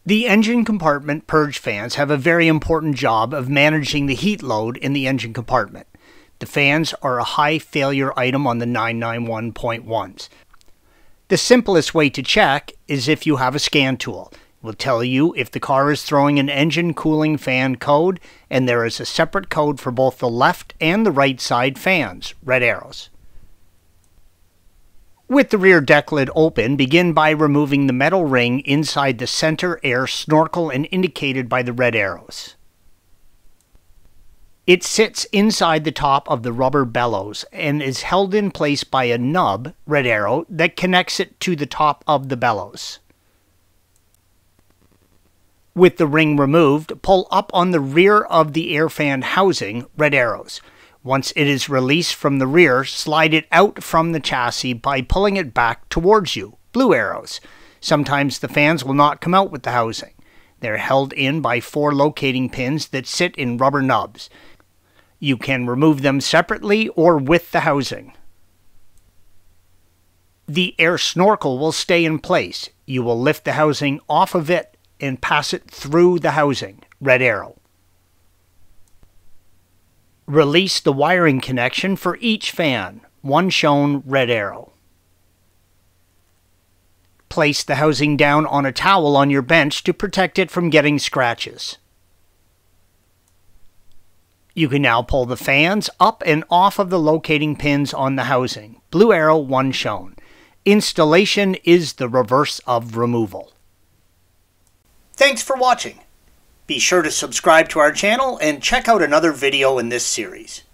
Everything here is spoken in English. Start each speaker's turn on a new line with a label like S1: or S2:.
S1: The engine compartment purge fans have a very important job of managing the heat load in the engine compartment. The fans are a high failure item on the 991.1s. The simplest way to check is if you have a scan tool. It will tell you if the car is throwing an engine cooling fan code, and there is a separate code for both the left and the right side fans, red arrows. With the rear deck lid open, begin by removing the metal ring inside the center air snorkel and indicated by the red arrows. It sits inside the top of the rubber bellows and is held in place by a nub, red arrow, that connects it to the top of the bellows. With the ring removed, pull up on the rear of the air fan housing, red arrows. Once it is released from the rear, slide it out from the chassis by pulling it back towards you, blue arrows. Sometimes the fans will not come out with the housing. They're held in by 4 locating pins that sit in rubber nubs. You can remove them separately or with the housing. The air snorkel will stay in place. You will lift the housing off of it and pass it through the housing, red arrow. Release the wiring connection for each fan, one shown, red arrow. Place the housing down on a towel on your bench to protect it from getting scratches. You can now pull the fans up and off of the locating pins on the housing, blue arrow, one shown. Installation is the reverse of removal. Thanks for watching. Be sure to subscribe to our channel and check out another video in this series.